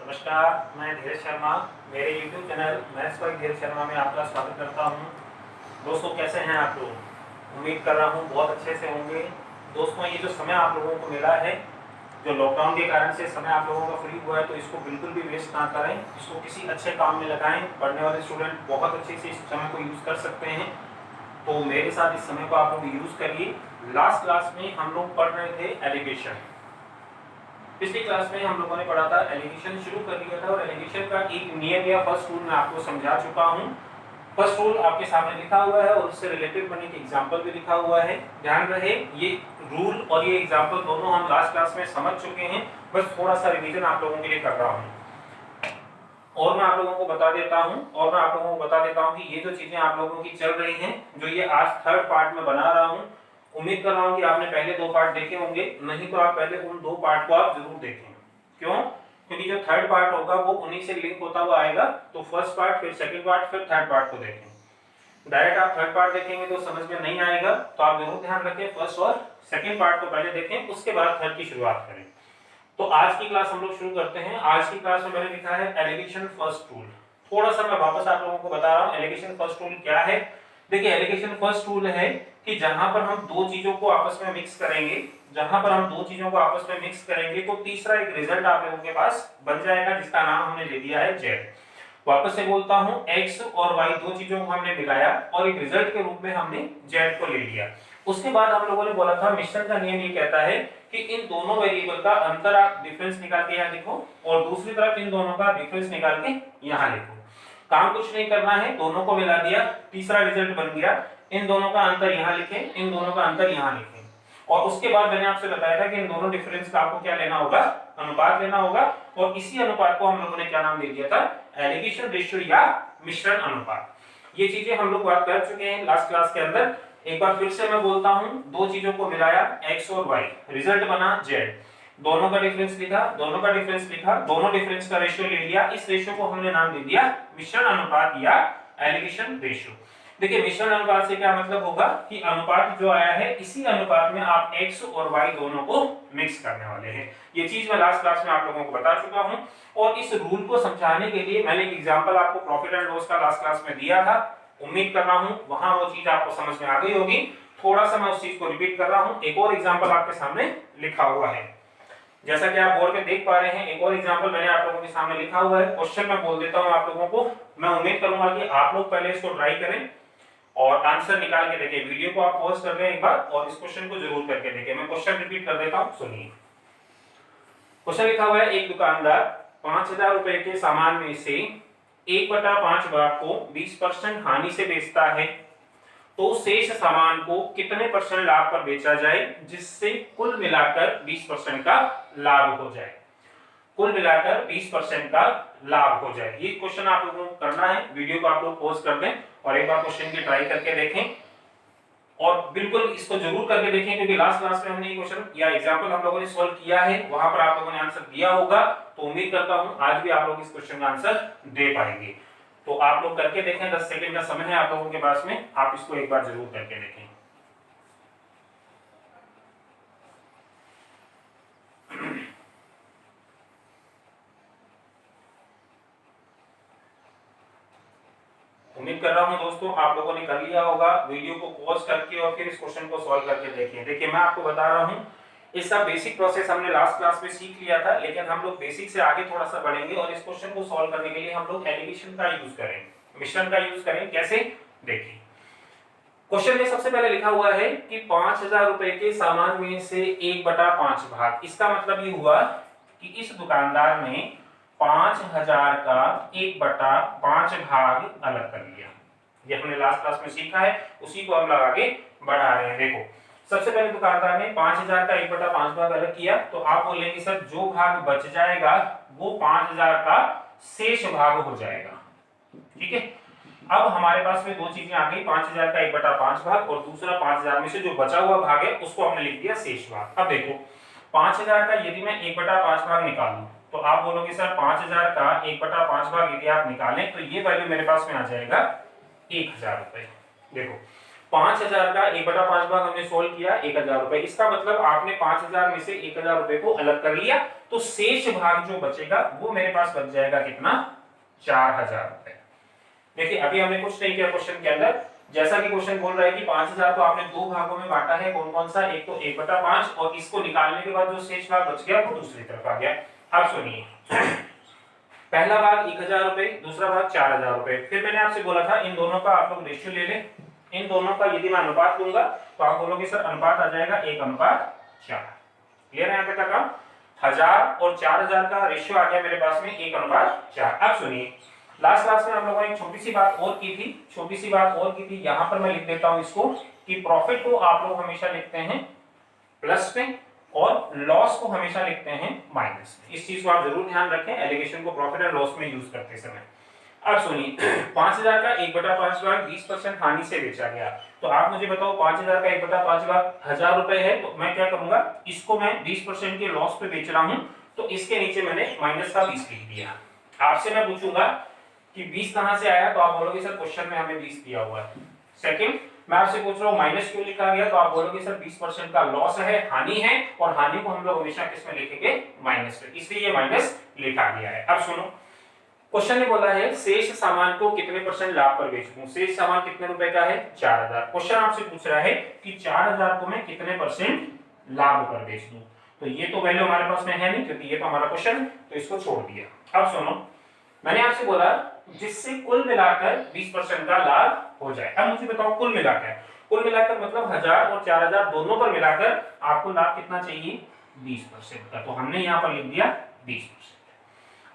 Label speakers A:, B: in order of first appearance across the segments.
A: नमस्कार, मैं धीरज शर्मा। मेरे YouTube चैनल मैथ्स बाय धीरज शर्मा में आपका स्वागत करता हूं। दोस्तों, कैसे हैं आप लोग? उम्मीद कर रहा हूं बहुत अच्छे से होंगे। दोस्तों, ये जो समय आप लोगों को मिला है, जो लॉकडाउन के कारण से समय आप लोगों का फ्री हुआ है, तो इसको बिल्कुल भी वेस्ट ना करें। इसको किसी अच्छे काम में लगाएं। पढ़ने वाले स्टूडेंट बहुत अच्छे से इस समय को यूज़ कर सकते हैं। तो मेरे साथ इस समय को आप लोग यूज़ करिए। लास्ट क्लास में हम लोग पढ़ रहे थे एलिगेशन। पिछली क्लास में हम लोगों ने पढ़ा था, एलिगेशन शुरू कर दिया था और एलिगेशन का एक नियम या फर्स्ट रूल मैं आपको समझा चुका हूं। फर्स्ट रूल आपके सामने लिखा हुआ है और उससे रिलेटेड बने के एग्जांपल भी लिखा हुआ है। ध्यान रहे, ये रूल और ये एग्जांपल दोनों हम लास्ट क्लास में समझ चुके हैं। बस थोड़ा सा रिवीजन आप लोगों के लिए कर रहा हूं। और मैं आप लोगों को बता देता हूं कि ये जो चीजें आप लोगों की चल रही हैं, जो ये आज थर्ड पार्ट में बना रहा हूं, उम्मीद कर रहा हूं कि आपने पहले दो पार्ट देखे होंगे। नहीं तो आप पहले उन दो पार्ट को आप जरूर देखें। क्यों? क्योंकि जो थर्ड पार्ट होगा वो उन्हीं से लिंक होता हुआ आएगा। तो फर्स्ट पार्ट, फिर सेकंड पार्ट, फिर थर्ड पार्ट को देखें। डायरेक्ट आप थर्ड पार्ट देखेंगे तो समझ में नहीं आएगा। तो आप जरूर ध्यान रखें, फर्स्ट और सेकंड पार्ट को पहले देखें, उसके बाद थर्ड की शुरुआत करें। तो आज की क्लास हम लोग शुरू करते हैं। आज की क्लास में मैंने लिखा है एलिगेशन फर्स्ट रूल। थोड़ा सा मैं वापस आप लोगों को बता रहा हूं, एलिगेशन फर्स्ट रूल क्या है। देखिए, एलिगेशन फर्स्ट रूल है कि जहां पर हम दो चीजों को आपस में मिक्स करेंगे, तो तीसरा एक रिजल्ट आप लोगों के पास बन जाएगा, जिसका नाम हमने ले दिया है जेड। वापस से बोलता हूं, x और y दो चीजों को हमने मिलाया और एक रिजल्ट के रूप में हमने z को ले लिया। उसके बाद हम लोगों ने बोला था, मिश्रण का नियम ये कहता है कि इन दोनों वेरिएबल का अंतर आप डिफरेंस निकाल के यहाँ लिखो और दूसरी तरफ इन दोनों का डिफरेंस निकाल के यहाँ लिखो। काम कुछ नहीं करना है, दोनों को मिला दिया, तीसरा रिजल्ट बन गया। इन दोनों का अंतर यहाँ लिखें, इन दोनों का अंतर यहाँ लिखें। और उसके बाद मैंने आपसे बताया था कि इन दोनों डिफरेंस का आपको क्या लेना होगा, अनुपात लेना होगा। और इसी अनुपात को हम लोगों ने क्या नाम दे दिया था, एलिगेशन रेशियो या मिश्रण अनुपात। ये चीजें हम लोग बात कर चुके हैं लास्ट क्लास के अंदर। एक बार फिर से मैं बोलता हूं, दो चीजों को मिलाया x और y, रिजल्ट बना z। दोनों का डिफरेंस लिखा, दोनों डिफरेंस का रेशियो ले लिया। इस रेशियो को हमने नाम दे दिया मिश्रण अनुपात या एलिगेशन रेशियो। देखिए, मिश्रण अनुपात से क्या मतलब होगा कि अनुपात जो आया है, इसी अनुपात में आप x और y दोनों को मिक्स करने वाले हैं। ये चीज मैं लास्ट क्लास में आप लोगों को बता चुका हूं। और इस रूल को समझाने के लिए मैंने एक एग्जांपल आपको प्रॉफिट एंड लॉस का लास्ट क्लास में दिया था। उम्मीद कर रहा हूं वहां वो चीज आपको समझ में आ गई होगी। थोड़ा सा मैं उस चीज को रिपीट कर रहा हूं। एक और एग्जांपल आपके सामने लिखा हुआ है, जैसा कि आप बोर्ड पे देख पा रहे हैं। एक और एग्जांपल मैंने आप लोगों के सामने लिखा हुआ है। क्वेश्चन मैं बोल देता हूं आप लोगों को। मैं उम्मीद करूंगा कि आप लोग पहले इसको ट्राई करें और आंसर निकाल के देखें। वीडियो को आप पॉज कर लें एक बार और इस क्वेश्चन को जरूर करके देखें। मैं क्वेश्चन रिपीट कर देता हूं, सुनिए। क्वेश्चन लिखा हुआ है, एक दुकानदार 5,000 रुपए के सामान में से 1/5 भाग को 20% हानि से बेचता है, तो शेष सामान को कितने परसेंट लाभ पर बेचा जाए जिससे कुल मिलाकर 20% का लाभ हो जाए। कुल मिलाकर 20% का लाभ हो जाए। ये क्वेश्चन आप लोगों को करना है। वीडियो को आप लोग पॉज कर दें और एक बार क्वेश्चन की ट्राई करके देखें और बिल्कुल इसको जरूर करके देखें, क्योंकि लास्ट क्लास में हमने ये क्वेश्चन या एग्जांपल हम लोगों ने सॉल्व किया है, वहां पर आप लोगों ने आंसर दिया होगा। तो उम्मीद करता हूं आज भी आप लोग इस क्वेश्चन का आंसर दे पाएंगे। तो आप लोग करके देखें, 10 सेकंड का समय है आप लोगों के पास में, आप इसको एक बार जरूर करके देखें। उम्मीद कर रहा हूं दोस्तों आप लोगों ने कर लिया होगा। वीडियो को पॉज करके और फिर इस क्वेश्चन को सॉल्व करके देखिए। देखिए, मैं आपको बता रहा हूं, इसका बेसिक प्रोसेस हमने लास्ट क्लास में सीख लिया था, लेकिन हम लोग बेसिक से आगे थोड़ा सा बढ़ेंगे और इस क्वेश्चन को सॉल्व करने के लिए हम लोग एलिगेशन का यूज करें, मिश्रण का यूज करें। कैसे, देखिए। क्वेश्चन में सबसे पहले लिखा हुआ है कि 5,000 रुपए के सामान में से 1/5 भाग। इसका मतलब ये हुआ कि इस दुकानदार ने 5,000 का 1/5 भाग अलग कर लिया। ये हमने लास्ट क्लास में सीखा है, उसी को हम आगे बढ़ा रहे हैं। देखो, सबसे पहले दुकानदार ने 5,000 का 1/5 भाग अलग किया, तो आप बोलेंगे सर जो भाग बच जाएगा वो 5,000 का शेष भाग हो जाएगा। ठीक है, अब हमारे पास में दो चीजें आ गई, 5,000 का 1/5 भाग और दूसरा 5,000 में से जो बचा हुआ भाग है उसको हमने लिख दिया शेष भाग। अब देखो, 5,000 का यदि मैं 1/5 भाग निकालूं तो आप बोलोगे सर 5,000 का 1/5 भाग यदि आप निकालें तो ये वैल्यू मेरे पास में आ जाएगा 1,000 रुपए। देखो, 5000 का 1/5 भाग हमने सोल्व किया 1000 रुपए। इसका मतलब आपने 5000 में से 1000 रुपए को अलग कर लिया, तो शेष भाग जो बचेगा वो मेरे पास बच जाएगा कितना, 4000 रुपए। देखिए अभी हमने कुछ नहीं किया क्वेश्चन के अंदर, जैसा कि क्वेश्चन बोल रहा है कि 5000 को आपने दो भागों में बांटा है, कौन कौन सा, एक तो 1/5 और इसको निकालने के बाद जो शेष भाग बच गया वो दूसरी तरफ आ गया। अब सुनिए, पहला भाग 1000 रुपए, दूसरा भाग 4000 रुपए। फिर मैंने आपसे बोला था इन दोनों का आप लोग रेशियो ले लें, इन दोनों का यदि मैं अनुपात लूंगा तो आप बोलोगे सर अनुपात आ जाएगा 1:4। क्लियर है यहाँ तक का काम। 1000 और 4000 का रेशियो आ गया मेरे पास में 1:4। अब सुनिए, लास्ट क्लास में हम लोगों ने एक छोटी सी बात और की थी, छोटी सी बात और की थी, यहां पर मैं लिख देता हूं इसको, कि प्रॉफिट को आप लोग हमेशा लिखते हैं प्लस में और लॉस को हमेशा लिखते हैं माइनस में। इस चीज को आप जरूर ध्यान रखें एलिगेशन को प्रॉफिट एंड लॉस में यूज करते समय। अब सुनिए, 5000 का 1/5 भाग 20% हानि से बेचा गया, तो आप मुझे बताओ 5000 का 1/5 भाग 1000 रुपए है, तो मैं क्या करूंगा, इसको मैं 20% के लॉस पे बेच रहा हूं, तो इसके नीचे मैंने माइनस का 20 लिख दिया। आपसे मैं पूछूंगा कि 20 कहां से आया, तो आप बोलोगे सर क्वेश्चन में हमें 20 दिया हुआ है। सेकंड, मैं आपसे पूछ रहा हूं माइनस क्यों लिखा गया, तो आप बोलोगे सर 20% का लॉस है, हानि है, और हानि को हम लोग हमेशा किस में लिखेंगे, माइनस में, इसलिए ये माइनस लिखा गया है। अब सुनो, क्वेश्चन ने बोला है शेष सामान को कितने परसेंट लाभ पर बेच दूं। शेष सामान कितने रुपए का है, 4000। क्वेश्चन आपसे पूछ रहा है कि 4000 को मैं कितने परसेंट लाभ पर बेच दूं, तो ये तो वैल्यू हमारे पास में है नहीं क्योंकि ये तो हमारा क्वेश्चन, तो इसको छोड़ दिया। अब सुनो, मैंने आपसे बोला जिससे कुल मिलाकर 20% का लाभ हो जाए। अब मुझे बताओ कुल मिलाकर मतलब 1000 और 4000 दोनों पर मिलाकर आपको लाभ कितना चाहिए, 20% का, तो हमने यहाँ पर लिख दिया 20%।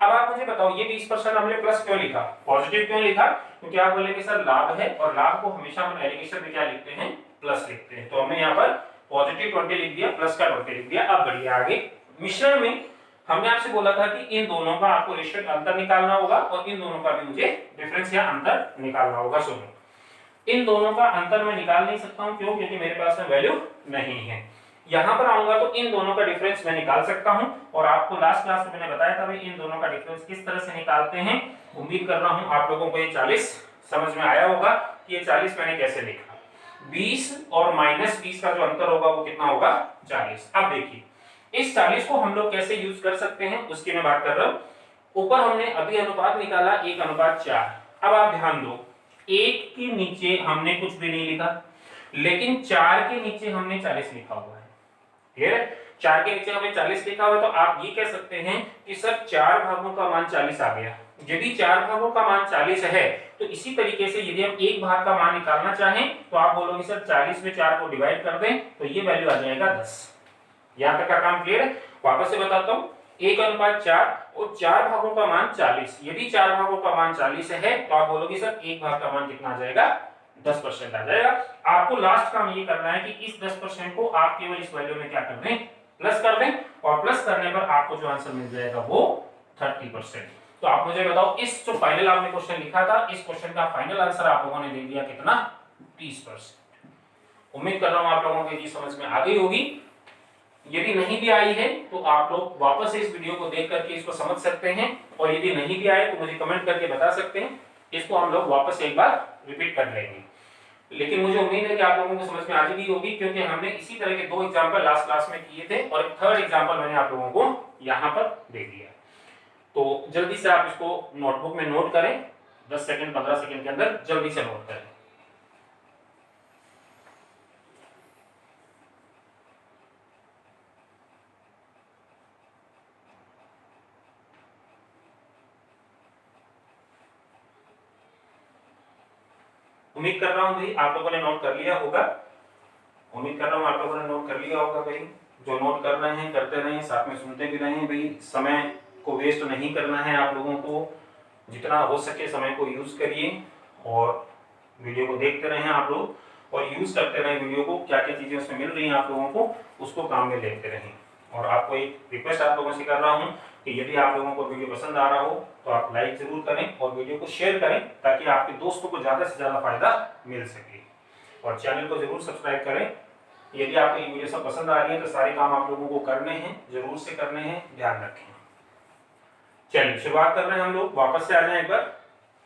A: अब आप मुझे बताओ ये 20% हमने प्लस क्यों लिखा, पॉजिटिव क्यों लिखा, क्योंकि आप बोलेंगे सर लाभ है और लाभ को हमेशा हम एलिगेशन में क्या लिखते हैं, प्लस लिखते हैं, तो हमने यहाँ पर पॉजिटिव 20 लिख दिया, प्लस का 20 लिख दिया। अब बढ़िया आगे, मिश्रण में हमने आपसे बोला था कि इन दोनों का आपको रेशियो अंतर निकालना होगा और इन दोनों का भी मुझे डिफरेंस या अंतर निकालना होगा। सुनो, इन दोनों का अंतर मैं निकाल नहीं सकता हूं, क्यों, क्योंकि मेरे पास में वैल्यू नहीं है। यहां पर आऊंगा तो इन दोनों का डिफरेंस मैं निकाल सकता हूं, और आपको लास्ट क्लास में मैंने बताया था भाई इन दोनों का डिफरेंस किस तरह से निकालते हैं। उम्मीद कर रहा हूं आप लोगों को ये 40 समझ में आया होगा कि ये 40 मैंने कैसे लिखा। 20 और -20 का जो अंतर होगा वो कितना होगा, 40। अब देखिए इस 40 को हम लोग कैसे यूज कर सकते हैं उसकी मैं बात कर रहा हूं। ऊपर हमने अभी अनुपात निकाला 1:4। अब आप ध्यान दो, 1 के नीचे हमने कुछ भी नहीं लिखा, लेकिन 4 के नीचे हमने 40 लिखा हुआ है। क्लियर है, 4 के नीचे हमने 40 लिखा हुआ है, तो आप ये कह सकते हैं कि सर 4 भागों का मान 40 आ गया। यदि 4 भागों का मान 40 है, तो इसी तरीके से यदि हम एक भाग का मान निकालना चाहें तो आप बोलोगे सर 40 में 4 को डिवाइड कर दें, तो ये वैल्यू आ जाएगा 10। यहां तक का काम क्लियर है। वापस से बताता हूं, 1:4 और 4 भागों का मान 40। यदि 4 भागों का मान 40 है तो आप बोलोगे सर एक भाग का मान कितना आ जाएगा, 10% आ जाएगा। आपको लास्ट काम ये करना है कि इस 10% को आप केवल इस वैल्यू में क्या कर दें, प्लस कर दें, और प्लस करने पर आपको जो आंसर मिल जाएगा वो 30%। तो आप मुझे बताओ इस जो फाइनल आपने क्वेश्चन लिखा था, इस क्वेश्चन का फाइनल आंसर आप लोगों ने दे दिया कितना, 30%। उम्मीद कर रहा हूं आप लोगों को ये समझ में आ गई होगी। यदि नहीं भी आई है तो आप लोग वापस से इस वीडियो को देख करके इसको समझ सकते हैं, और यदि नहीं भी आए तो मुझे कमेंट करके बता सकते हैं, इसको हम लोग वापस एक बार रिपीट कर लेंगे। लेकिन मुझे उम्मीद है कि आप लोगों को समझ में आ गई होगी, क्योंकि हमने इसी तरह के 2 एग्जांपल लास्ट क्लास में किए थे और एक थर्ड एग्जांपल मैंने आप लोगों को यहाँ पर दे दिया। तो जल्दी से आप इसको नोटबुक में नोट करें, 10 सेकंड 15 सेकंड के अंदर जल्दी से नोट करें। उम्मीद कर रहा हूं भाई आप लोगों ने नोट कर लिया होगा, उम्मीद कर रहा हूं आप लोगों ने नोट कर लिया होगा भाई। जो नोट कर रहे हैं करते रहें, साथ में सुनते भी रहें भाई। समय को वेस्ट नहीं करना है आप लोगों को, जितना हो सके समय को यूज करिए और वीडियो को देखते रहें आप लोग, और यूज करते रहें वीडियो को, क्या क्या चीजें उसमें मिल रही हैं आप लोगों को उसको काम में लेते रहें। और आपको एक रिक्वेस्ट आप लोगों से कर रहा हूँ कि यदि आप लोगों को वीडियो पसंद आ रहा हो तो आप लाइक जरूर करें और वीडियो को शेयर करें, ताकि आपके दोस्तों को ज्यादा से ज्यादा फायदा मिल सके। और चैनल को जरूर सब्सक्राइब करें। यदि आपको ये वीडियो सब पसंद आ रही है तो सारे काम आप लोगों को करने हैं, जरूर से करने हैं, ध्यान रखें। चलिए शुरुआत कर रहे हैं हम लोग, वापस से आ जाए एक बार।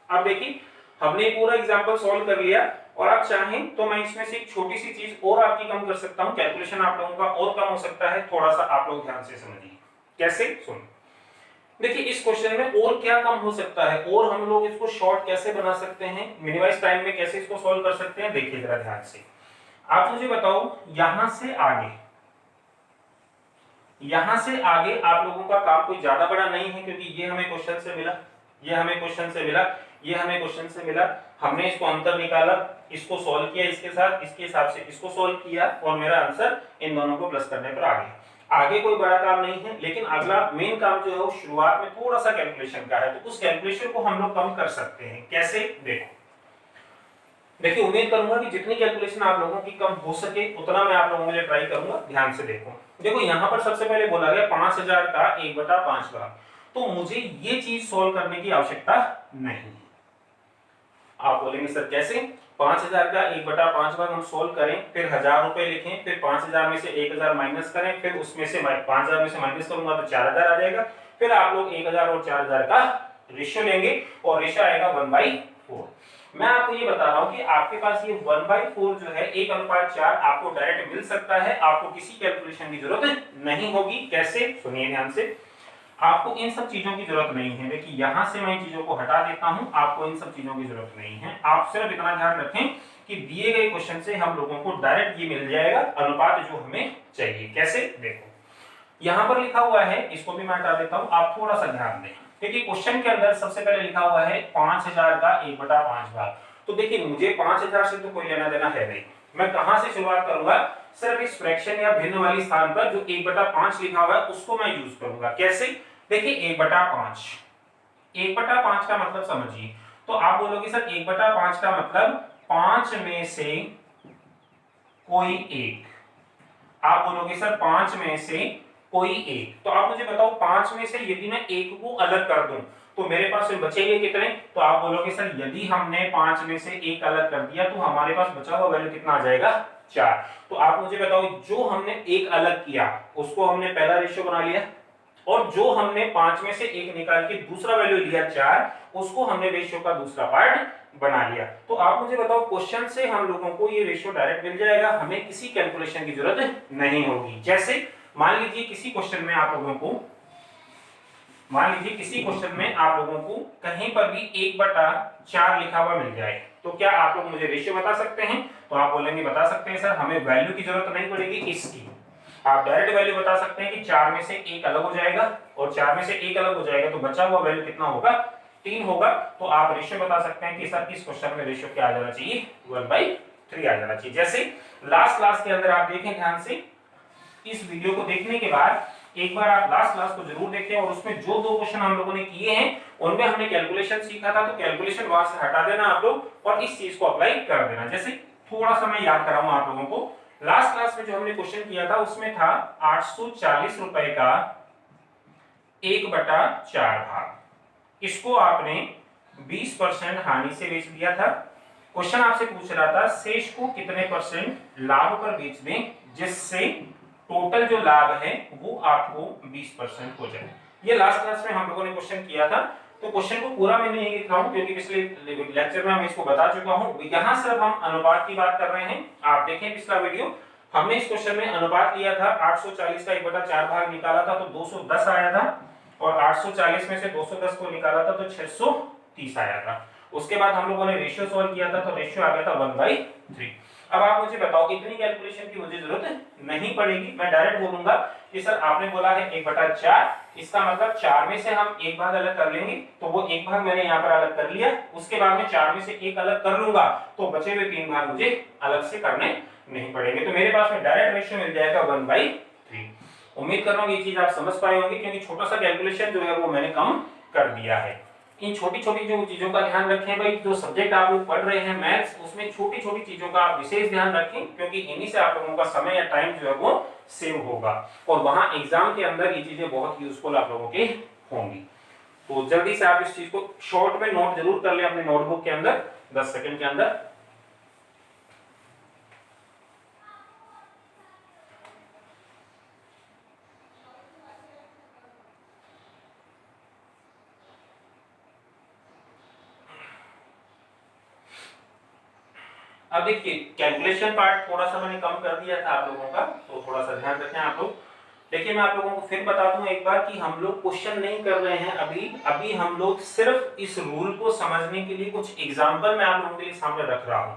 A: अब देखिए हमने पूरा एग्जांपल सॉल्व कर लिया और आप चाहें तो मैं इसमें से एक छोटी सी चीज और आपकी कम कर सकता हूं, कैलकुलेशन आप लोगों का और कम हो सकता है, थोड़ा सा आप लोग ध्यान से समझिए। कैसे? सुन, देखिए इस क्वेश्चन में और क्या कम हो सकता है और हम लोग इसको शॉर्ट कैसे बना सकते हैं, मिनिमाइज टाइम में कैसे इसको सॉल्व कर सकते हैं। देखिए जरा ध्यान से, आप मुझे बताओ यहां से आगे आप लोगों का काम कोई ज्यादा बड़ा नहीं है, क्योंकि ये हमें क्वेश्चन से मिला, ये हमें क्वेश्चन से मिला, ये हमें क्वेश्चन से मिला, हमने इसको अंतर निकाला, इसको सॉल्व किया इसके साथ, इसके हिसाब से इसको सॉल्व किया और मेरा आंसर इन दोनों को प्लस करने पर आ गया। आगे कोई बड़ा काम नहीं है, लेकिन अगला मेन काम जो है वो शुरुआत में थोड़ा सा कैलकुलेशन का है, तो उस कैलकुलेशन को हम लोग कम कर सकते हैं। कैसे? देखो, देखिए उम्मीद करूंगा कि जितनी कैलकुलेशन आप लोगों की कम हो सके उतना मैं आप लोगों के लिए ट्राई करूंगा। ध्यान से देखो यहाँ पर सबसे पहले बोला गया 5000 का 1/5 भाग, तो मुझे ये चीज सोल्व करने की आवश्यकता नहीं है। आप बोलेंगे सर कैसे? 5000 का 1/5 भाग हम सोल्व करें, फिर 1000 रुपए लिखें, फिर 5000 में से 1000 माइनस करें, फिर उसमें से 5000 में से माइनस करूंगा तो 4000 आ जाएगा, फिर आप लोग 1000 और 4000 का रेशियो लेंगे और रेशियो आएगा 1/4। मैं आपको ये बता रहा हूं कि आपके पास ये 1/4 जो है 1:4 आपको डायरेक्ट मिल सकता है, आपको किसी कैलकुलेशन की जरूरत नहीं होगी। कैसे? सुनिए ध्यान से, आपको इन सब चीजों की जरूरत नहीं है। देखिए यहां से मैं चीजों को हटा देता हूं, आपको इन सब चीजों की जरूरत नहीं है। आप सिर्फ इतना ध्यान रखें कि दिए गए क्वेश्चन से हम लोगों को डायरेक्ट ये मिल जाएगा अनुपात जो हमें चाहिए। कैसे? देखो यहां पर लिखा हुआ है, इसको भी मैं हटा देता हूं, आप थोड़ा सा ध्यान दें। देखिए क्वेश्चन के अंदर सबसे पहले लिखा हुआ है 5000 का 1/5 भाग, तो देखिए मुझे 5000 से तो कोई लेना देना है नहीं, मैं कहां से शुरुआत करूंगा? सिर्फ इस फ्रैक्शन या भिन्न वाली स्थान पर जो 1/5 लिखा हुआ है उसको मैं यूज करूंगा। कैसे? देखिए 1/5, 1/5 का मतलब समझिए, तो आप बोलोगे सर 1/5 का मतलब 5 में से कोई एक, आप बोलोगे सर 5 में से कोई एक, तो आप मुझे बताओ 5 में से यदि मैं एक को अलग कर दूं तो मेरे पास बचेंगे कितने? तो आप बोलोगे सर यदि हमने 5 में से एक अलग कर दिया तो हमारे पास बचा हुआ वैल्यू कितना आ जाएगा? 4। तो आप मुझे बताओ जो हमने एक अलग किया उसको हमने पहला रेशियो बना लिया, और जो हमने 5 में से एक निकाल के दूसरा वैल्यू लिया 4, उसको हमने रेशियो का दूसरा पार्ट बना लिया। तो आप मुझे बताओ क्वेश्चन से हम लोगों को ये रेशियो डायरेक्ट मिल जाएगा, हमें किसी कैलकुलेशन की जरूरत नहीं होगी। जैसे मान लीजिए किसी क्वेश्चन में आप लोगों को कहीं पर भी 1/4 लिखा हुआ मिल जाए, तो क्या आप लोग मुझे रेशियो बता सकते हैं? तो आप बोलेंगे बता सकते हैं सर, हमें वैल्यू की जरूरत नहीं पड़ेगी इसकी, आप डायरेक्ट वैल्यू बता सकते हैं कि 4 में से एक अलग हो जाएगा, और 4 में से एक अलग हो जाएगा तो बचा हुआ वैल्यू कितना होगा? 3 होगा। तो आप रेशियो बता सकते हैं कि सर इस क्वेश्चन में रेशियो क्या आ जाना चाहिए? 1/3 आ जाना चाहिए। जैसे लास्ट क्लास के अंदर आप देखें ध्यान से, इस वीडियो को देखने के बाद एक बार आप लास्ट क्लास को जरूर देखें, और उसमें जो 2 क्वेश्चन हम लोगों ने किए हैं उनमें हमने कैलकुलेशन सीखा था, तो कैलकुलेशन वहां से हटा देना आप लोग और इस चीज को अप्लाई कर देना। जैसे थोड़ा सा मैं याद कराऊं आप लोगों को, लास्ट क्लास में जो हमने क्वेश्चन किया था उसमें था 840 रुपए का 1/4 भाग, इसको आपने 20% हानि से बेच दिया था। क्वेश्चन आपसे पूछ रहा था शेष को कितने % लाभ पर बेच दें जिससे टोटल जो लाभ है वो आपको 20% हो जाए। ये लास्ट क्लास में हम लोगों ने क्वेश्चन किया था, तो क्वेश्चन को पूरा मैं नहीं लिख रहा हूं क्योंकि पिछले लेक्चर में मैं इसको बता चुका हूं। यहां सिर्फ हम अनुपात की बात कर रहे हैं, आप देखें पिछला वीडियो, हमने इस क्वेश्चन में अनुपात लिया था 840 का 1/4 भाग निकाला था तो 210 आया था, और 840 में से 210 को निकाला था तो 630 आया था। उसके बाद हम लोगों ने रेशियो सॉल्व किया था तो रेशियो आ गया था 1/3। अब आप मुझे बताओ इतनी कैलकुलेशन की मुझे जरूरत नहीं पड़ेगी, मैं डायरेक्ट बोलूंगा कि सर आपने बोला है 1/4, इसका मतलब 4 में से हम एक भाग अलग कर लेंगे, तो वो एक भाग मैंने यहाँ पर अलग कर लिया, उसके बाद में 4 में से एक अलग कर लूंगा तो बचे हुए 3 भाग मुझे अलग से करने नहीं पड़ेंगे, तो मेरे पास में डायरेक्ट रेशियो मिल जाएगा 1/3। उम्मीद कर रहा हूँ ये चीज आप समझ पाए होंगे, क्योंकि छोटा सा कैलकुलेशन जो है वो मैंने कम कर दिया है। इन छोटी छोटी जो चीजों का ध्यान रखें भाई, जो सब्जेक्ट आप लोग पढ़ रहे हैं मैथ्स, उसमें छोटी छोटी चीजों का आप विशेष ध्यान रखें, क्योंकि इन्हीं से आप लोगों का समय या टाइम जो है वो सेव होगा, और वहां एग्जाम के अंदर ये चीजें बहुत यूजफुल आप लोगों के होंगी। तो जल्दी से आप इस चीज को शॉर्ट में नोट जरूर कर लें अपने नोटबुक के अंदर 10 सेकंड के अंदर। अब देखिए कैलकुलेशन पार्ट थोड़ा सा मैंने कम कर दिया था आप लोगों का, तो थोड़ा सा ध्यान रखें आप लोग। देखिए मैं आप लोगों को फिर बता दूं एक बार कि हम लोग क्वेश्चन नहीं कर रहे हैं अभी हम लोग सिर्फ इस रूल को समझने के लिए कुछ एग्जांपल मैं आप लोगों के लिए सामने रख रहा हूं।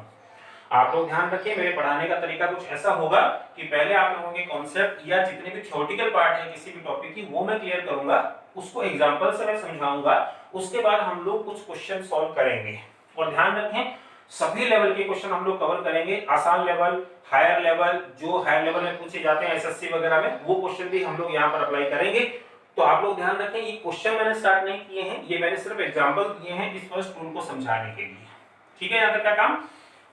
A: आप लोग ध्यान रखिए, मेरे पढ़ाने का तरीका कुछ ऐसा होगा कि पहले आप लोगों के कॉन्सेप्ट या जितने भी थ्योरेटिकल पार्ट है किसी भी टॉपिक की वो मैं क्लियर करूंगा, उसको एग्जांपल से मैं समझाऊंगा, उसके बाद हम लोग कुछ क्वेश्चन सॉल्व करेंगे। और ध्यान रखें सभी लेवल के क्वेश्चन हम लोग कवर करेंगे, आसान लेवल, हायर लेवल, जो हायर लेवल में पूछे जाते हैं एसएससी वगैरह में, वो क्वेश्चन भी हम लोग यहाँ पर अप्लाई करेंगे। तो आप लोग ध्यान रखें ये क्वेश्चन मैंने स्टार्ट नहीं किए हैं, ये मैंने सिर्फ एग्जांपल दिए हैं इस फर्स्ट रूल को समझाने के लिए। ठीक है, यहाँ तक का काम।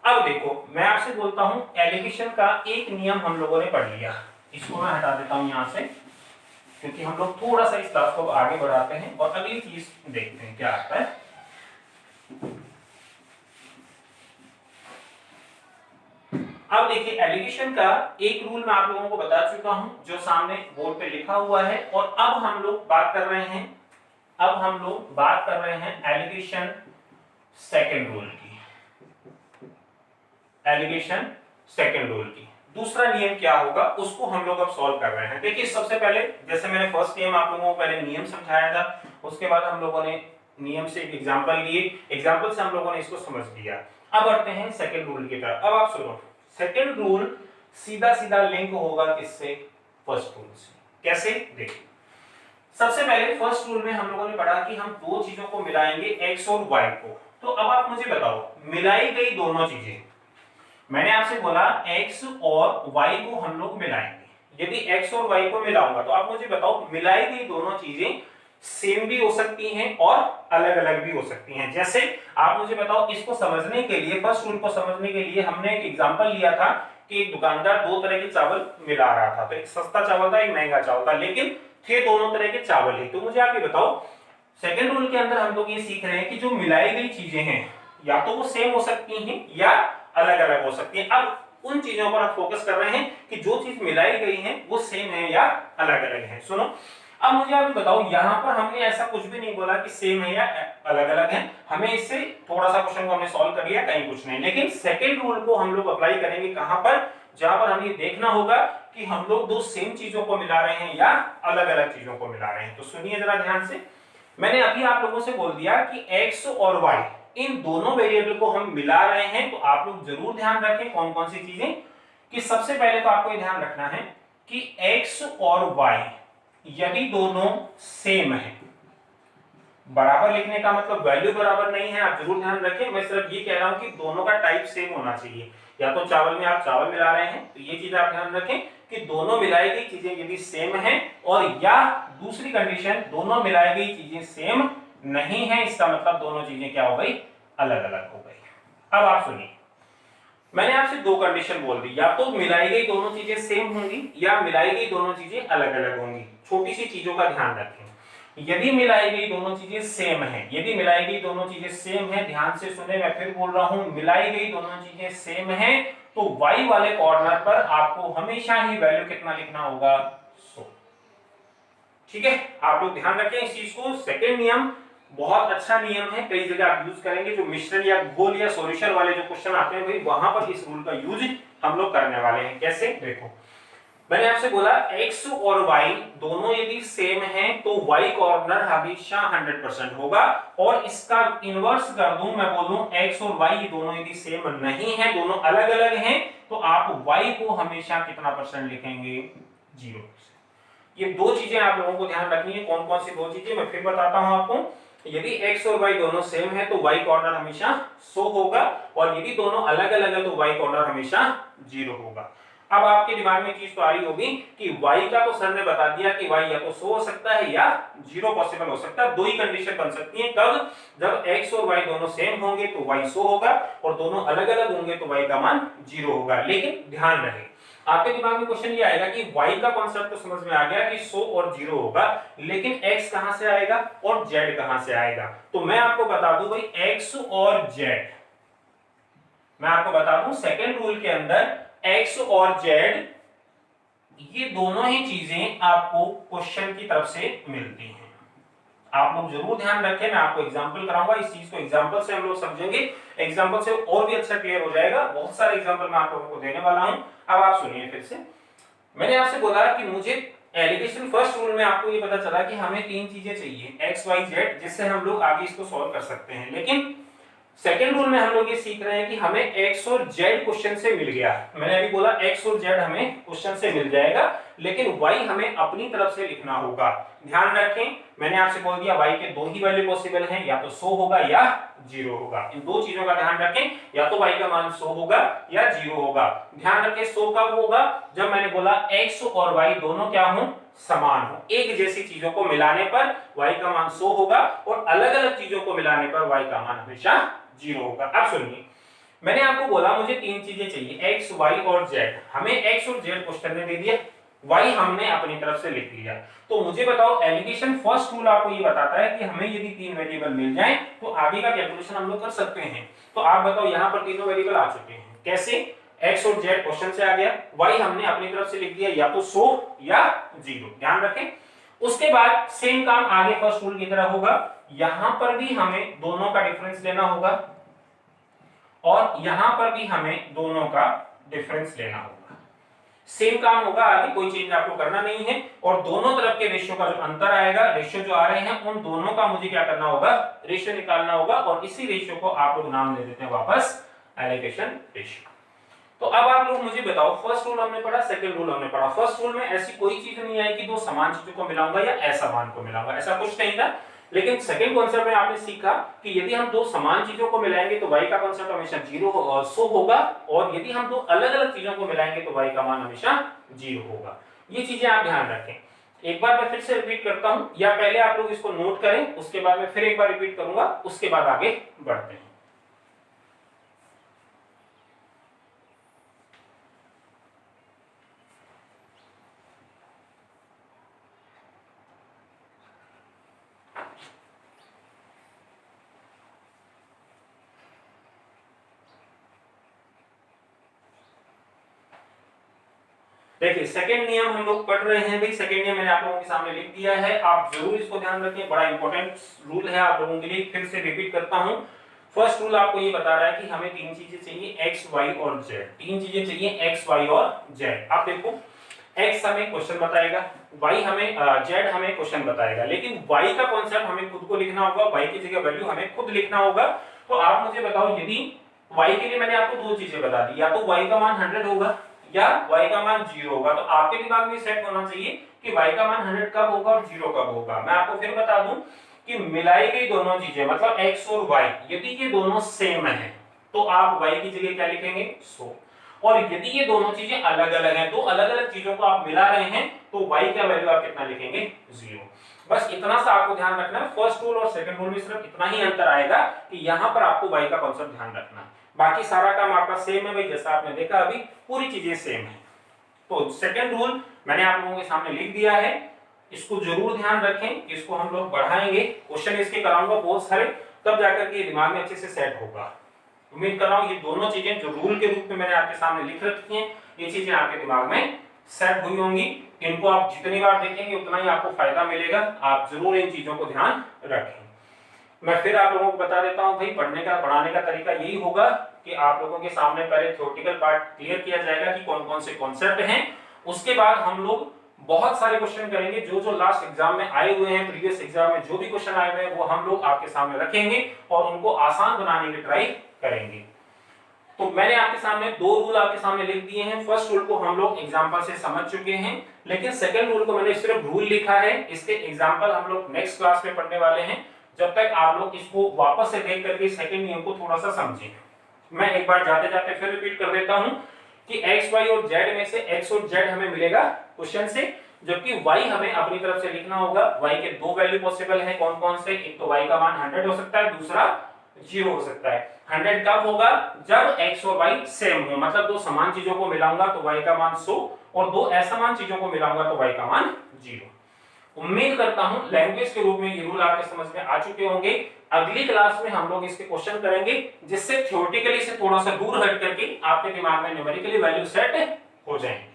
A: अब देखो मैं आपसे बोलता हूं एलिगेशन का एक नियम हम लोगों ने पढ़ लिया, इसको मैं हटा देता हूं यहां से, क्योंकि हम लोग थोड़ा सा इस क्लास को आगे बढ़ाते हैं और अगली चीज देखते हैं क्या आता है। अब देखिए एलिगेशन का एक रूल मैं आप लोगों को बता चुका हूं जो सामने बोर्ड पे लिखा हुआ है, और अब हम लोग बात कर रहे हैं एलिगेशन सेकंड रूल की। एलिगेशन सेकंड रूल की दूसरा नियम क्या होगा उसको हम लोग अब सॉल्व कर रहे हैं। देखिए सबसे पहले जैसे मैंने फर्स्ट नियम आप लोगों को पहले नियम समझाया था, उसके बाद हम लोगों ने नियम से एक एग्जांपल लिए, एग्जांपल से हम लोगों ने इसको समझ लिया। अब बढ़ते हैं सेकंड रूल की तरफ। अब आप सुनो, सेकंड रूल सीधा सीधा लिंक होगा किससे? फर्स्ट रूल से। कैसे? देखिए सबसे पहले फर्स्ट रूल में हम लोगों ने पढ़ा कि हम दो चीजों को मिलाएंगे x और y को। तो अब आप मुझे बताओ मिलाई गई दोनों चीजें, मैंने आपसे बोला x और y को हम लोग मिलाएंगे। यदि x और y को मिलाऊंगा तो आप मुझे बताओ मिलाई गई दोनों चीजें सेम भी हो सकती हैं और अलग अलग भी हो सकती हैं। जैसे आप मुझे बताओ इसको समझने के लिए, फर्स्ट रूल को समझने के लिए हमने एक एग्जांपल लिया था कि एक दुकानदार दो तरह के चावल मिला रहा था, तो एक सस्ता चावल था एक महंगा चावल था, लेकिन थे दोनों तरह के चावल ही। तो मुझे आप ये बताओ सेकंड रूल के अंदर हम लोग ये सीख रहे हैं कि जो मिलाई गई चीजें हैं या तो वो सेम हो सकती हैं या अलग अलग हो सकती है। अब उन चीजों पर आप फोकस कर रहे हैं कि जो चीज मिलाई गई है वो सेम है या अलग अलग है। सुनो अब मुझे आप बताओ यहां पर हमने ऐसा कुछ भी नहीं बोला कि सेम है या अलग अलग है, हमें इससे थोड़ा सा क्वेश्चन को हमने सॉल्व कर लिया, कहीं कुछ नहीं। लेकिन सेकंड रूल को हम लोग अप्लाई करेंगे कहां पर? जहां पर हमें देखना होगा कि हम लोग दो सेम चीजों को मिला रहे हैं या अलग अलग चीजों को मिला रहे हैं। तो सुनिए जरा ध्यान से, मैंने अभी आप लोगों से बोल दिया कि x और y इन दोनों वेरिएबल को हम मिला रहे हैं, तो आप लोग जरूर ध्यान रखें कौन कौन सी चीजें। कि सबसे पहले तो आपको ये ध्यान रखना है कि x और y यदि दोनों सेम है, बराबर लिखने का मतलब वैल्यू बराबर नहीं है, आप जरूर ध्यान रखें। मैं सिर्फ ये कह रहा हूं कि दोनों का टाइप सेम होना चाहिए। या तो चावल में आप चावल मिला रहे हैं तो ये चीज आप ध्यान रखें कि दोनों मिलाई गई चीजें यदि सेम है, और या दूसरी कंडीशन दोनों मिलाई गई चीजें सेम नहीं है, इसका मतलब दोनों चीजें क्या हो गई? अलग अलग हो गई। अब आप सुनिए, मैंने आपसे दो कंडीशन बोल दी, या तो मिलाई गई दोनों चीजें सेम होंगी या मिलाई गई दोनों चीजें अलग अलग होंगी। छोटी सी चीजों का ध्यान रखें, यदि मिलाई गई दोनों चीजें सेम है, यदि मिलाई गई दोनों चीजें सेम है, ध्यान से सुने मैं फिर बोल रहा हूं, मिलाई गई दोनों चीजें सेम है तो y वाले कॉर्नर पर आपको हमेशा ही वैल्यू कितना लिखना होगा? 100। ठीक है, आप लोग ध्यान रखें इस चीज को। सेकंड नियम बहुत अच्छा नियम है, कई जगह आप यूज करेंगे, जो मिश्रण या घोल या सॉल्यूशन वाले जो क्वेश्चन आते हैं भाई वहां पर इस रूल का यूज हम लोग करने वाले हैं। कैसे? देखो मैंने आपसे बोला x और y दोनों यदि सेम हैं तो y कॉर्नर हमेशा 100% होगा, और इसका इनवर्स कर दूं, मैं बोलूं x और y ये दोनों यदि सेम नहीं है, दोनों अलग अलग हैं, तो आप y को हमेशा कितना परसेंट लिखेंगे? 0%। ये दो चीजें आप लोगों को ध्यान रखनी है। कौन कौन सी दो चीजें मैं फिर बताता हूं आपको। यदि x और y दोनों सेम है तो y कॉर्नर हमेशा 100 होगा, और यदि दोनों अलग अलग है तो y कॉर्नर हमेशा 0 होगा। अब आपके दिमाग में चीज तो आ रही होगी कि y का तो सर ने बता दिया कि y या तो 100 हो सकता है या 0 पॉसिबल हो सकता है। दो ही कंडीशन बन सकती है, कब? जब x और y दोनों सेम होंगे तो y 100 होगा, और दोनों अलग अलग होंगे तो y का मान 0 होगा। लेकिन ध्यान रहे आपके दिमाग में क्वेश्चन ये आएगा कि y का कॉन्सेप्ट तो समझ में आ गया कि 100 और 0 होगा, लेकिन x कहां से आएगा और z कहां से आएगा? तो मैं आपको बता दूं भाई x और z, मैं आपको बता दूं सेकंड रूल के अंदर x और z ये दोनों ही चीजें आपको क्वेश्चन की तरफ से मिलती हैं। आप लोग जरूर ध्यान रखें, मैं आपको एग्जांपल कराऊंगा, इस चीज को एग्जांपल से हम लोग समझेंगे, एग्जांपल से और भी अच्छा क्लियर हो जाएगा। बहुत सारे एग्जांपल मैं आप लोगों को देने वाला हूं। अब आप सुनिए फिर से, मैंने आपसे बोला कि मुझे एलिगेशन फर्स्ट रूल में आपको ये पता चला कि हमें तीन चीजें चाहिए x y z, जिससे हम लोग आगे इसको सॉल्व कर सकते हैं। लेकिन सेकेंड रूल में हम लोग ये सीख रहे हैं कि हमें x और z क्वेश्चन से मिल गया। मैंने अभी बोला x और z हमें क्वेश्चन से मिल जाएगा, लेकिन y हमें अपनी तरफ से लिखना होगा। ध्यान रखें, मैंने आपसे बोल दिया y के दो ही वैल्यू पॉसिबल हैं, या तो 100 होगा या 0 होगा। इन दो चीजों का ध्यान रखें, या तो y का मान 100 होगा या 0 होगा। ध्यान रखें 100 कब होगा, जब मैंने बोला x और y दोनों क्या हो, समान हो। एक जैसी चीजों को मिलाने पर y का मान 100 होगा और अलग-अलग चीजों को मिलाने पर y का मान हमेशा 0 होगा। अब सुनिए, मैंने आपको बोला मुझे तीन चीजें चाहिए x, y और z। हमें x और z क्वेश्चन ने दे दिया, y हमने अपनी तरफ से लिख लिया। तो मुझे बताओ, एलिगेशन फर्स्ट रूल आपको ये बताता है कि हमें यदि तीन वेरिएबल मिल जाएं तो आगे का कैलकुलेशन हम लोग कर सकते हैं। तो आप बताओ, यहां पर तीनों वेरिएबल आ चुके हैं, कैसे? x और z क्वेश्चन से आ गया, y हमने अपनी तरफ से लिख दिया, या तो 100 या 0। ध्यान रखें, उसके बाद सेम काम आगे फर्स्ट रूल की तरह होगा। यहां पर भी हमें दोनों का डिफरेंस लेना होगा और यहां पर भी हमें दोनों का डिफरेंस लेना होगा। सेम काम होगा, आगे कोई चेंज आपको करना नहीं है। और दोनों तरफ के रेशियो का जो अंतर आएगा, रेशियो जो आ रहे हैं, उन दोनों का मुझे क्या करना होगा, रेशियो निकालना होगा। और इसी रेशियो को आप लोग नाम दे देते हैं वापस एलिगेशन रेशियो। तो अब आप लोग मुझे बताओ, फर्स्ट रूल हमने पढ़ा, सेकंड रूल हमने पढ़ा। फर्स्ट रूल में ऐसी कोई चीज नहीं आई कि दो समान चीजों को मिलाऊंगा या असमान को मिलाऊंगा, ऐसा कुछ नहीं था। लेकिन सेकंड कॉन्सेप्ट में आपने सीखा कि यदि हम दो समान चीजों को मिलाएंगे तो y का कॉन्सेप्ट हमेशा 100 होगा, और यदि हम दो अलग-अलग चीजों को मिलाएंगे तो y का मान हमेशा 0 होगा। ये चीजें आप ध्यान रखें। एक बार मैं फिर से रिपीट करता हूं, या पहले आप लोग इसको नोट करें, उसके बाद मैं फिर एक बार रिपीट करूंगा, उसके बाद आगे बढ़ते हैं। देखिए, सेकंड नियम हम लोग पढ़ रहे हैं भाई। सेकंड नियम मैंने आप लोगों के सामने लिख दिया है, आप जरूर इसको ध्यान रखें, बड़ा इंपॉर्टेंट रूल है आप लोगों के लिए। फिर से रिपीट करता हूं, फर्स्ट रूल आपको ये बता रहा है कि हमें तीन चीजें चाहिए, x, y और z। तीन चीजें चाहिए x, y और z। आप देखो, x हमें क्वेश्चन बताएगा, y हमें z हमें क्वेश्चन बताएगा, लेकिन y का कॉन्सेप्ट हमें खुद को लिखना होगा, y की जगह वैल्यू हमें खुद लिखना होगा। तो आप मुझे बताओ, यदि y के लिए मैंने आपको दो चीजें बता दी, या तो y का मान 100 होगा या y का मान 0 होगा। तो आपके दिमाग में सेट होना चाहिए कि y का मान 100 कब होगा और 0 कब होगा। मैं आपको फिर बता दूं कि मिलाई गई दोनों चीजें, मतलब x और y, यदि ये दोनों सेम हैं तो आप y की जगह क्या लिखेंगे, 100। और यदि ये दोनों चीजें अलग अलग हैं, दो अलग अलग चीजों को आप मिला रहे हैं, तो y का वैल्यू आप कितना लिखेंगे, 0। बस इतना सा आपको ध्यान रखना है। फर्स्ट रूल और सेकंड रूल में सिर्फ इतना ही अंतर आएगा कि यहां पर आपको y का कॉन्सेप्ट ध्यान रखना है, बाकी सारा काम आपका सेम है भाई। जैसा आपने देखा अभी, पूरी चीजें सेम है। तो सेकंड रूल मैंने आप लोगों के सामने लिख दिया है, इसको जरूर ध्यान रखें, इसको हम लोग बढ़ाएंगे, क्वेश्चन इसके कराऊंगा बहुत सारे, तब जाकर के दिमाग में अच्छे से सेट होगा। उम्मीद कर रहा हूं ये दोनों चीजें जो रूल के रूप में मैंने आपके सामने लिख रखी हैं, ये चीजें आपके दिमाग में सेट हुई होंगी। इनको आप जितनी बार देखेंगे उतना ही आपको फायदा मिलेगा। आप जरूर इन चीजों को ध्यान रखें। मैं फिर आप लोगों को बता देता हूं भाई, पढ़ाने का तरीका यही होगा कि आप लोगों के सामने पहले थ्योरेटिकल पार्ट क्लियर किया जाएगा कि कौन कौन से कॉन्सेप्ट हैं। उसके बाद हम लोग बहुत सारे क्वेश्चन करेंगे, जो जो लास्ट एग्जाम में आए हुए हैं, प्रीवियस एग्जाम में जो भी क्वेश्चन आए हुए हैं, वो हम लोग आपके सामने रखेंगे और उनको आसान बनाने की ट्राई करेंगे। तो मैंने आपके सामने दो रूल आपके सामने लिख दिए हैं। फर्स्ट रूल को हम लोग एग्जांपल से समझ चुके हैं, लेकिन सेकंड रूल को मैंने सिर्फ रूल लिखा है, इसके एग्जांपल हम लोग नेक्स्ट क्लास में पढ़ने वाले हैं। जब तक आप लोग इसको वापस से देख करके सेकंड नियम को थोड़ा सा समझें। मैं एक बार जाते जाते फिर रिपीट कर देता हूं कि x, y और z में से x और z हमें मिलेगा क्वेश्चन से, जबकि y हमें अपनी तरफ से लिखना होगा। y के दो वैल्यू पॉसिबल हैं, कौन कौन से? एक तो y का मान 100 हो सकता है, दूसरा 0 हो सकता है। 100 कब होगा? जब x और y सेम हो, मतलब दो समान चीजों को मिलाऊंगा तो y का मान 100 और दो असमान चीजों को मिलाऊंगा तो y का मान 0। उम्मीद करता हूं लैंग्वेज के रूप में ये रूल आपके समझ में आ चुके होंगे। अगली क्लास में हम लोग इसके क्वेश्चन करेंगे, जिससे थ्योरेटिकली से थोड़ा सा दूर हट करके आपके दिमाग में न्यूमेरिकली वैल्यू सेट हो जाएंगे।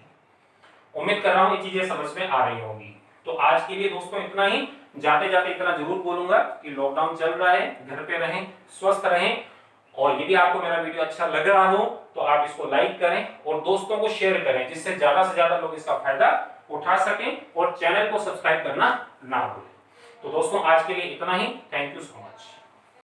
A: उम्मीद कर रहा हूं ये चीजें समझ में आ रही होंगी। तो आज के लिए दोस्तों इतना ही। जाते जाते इतना जरूर बोलूंगा कि लॉकडाउन चल रहा है, घर पे रहें, स्वस्थ रहें, और यदि आपको मेरा वीडियो अच्छा लग रहा हो तो आप इसको लाइक करें और दोस्तों को शेयर करें, जिससे ज्यादा से ज्यादा लोग इसका फायदा उठा सकें, और चैनल को सब्सक्राइब करना ना भूलें। तो दोस्तों आज के लिए इतना ही। Thank you so much.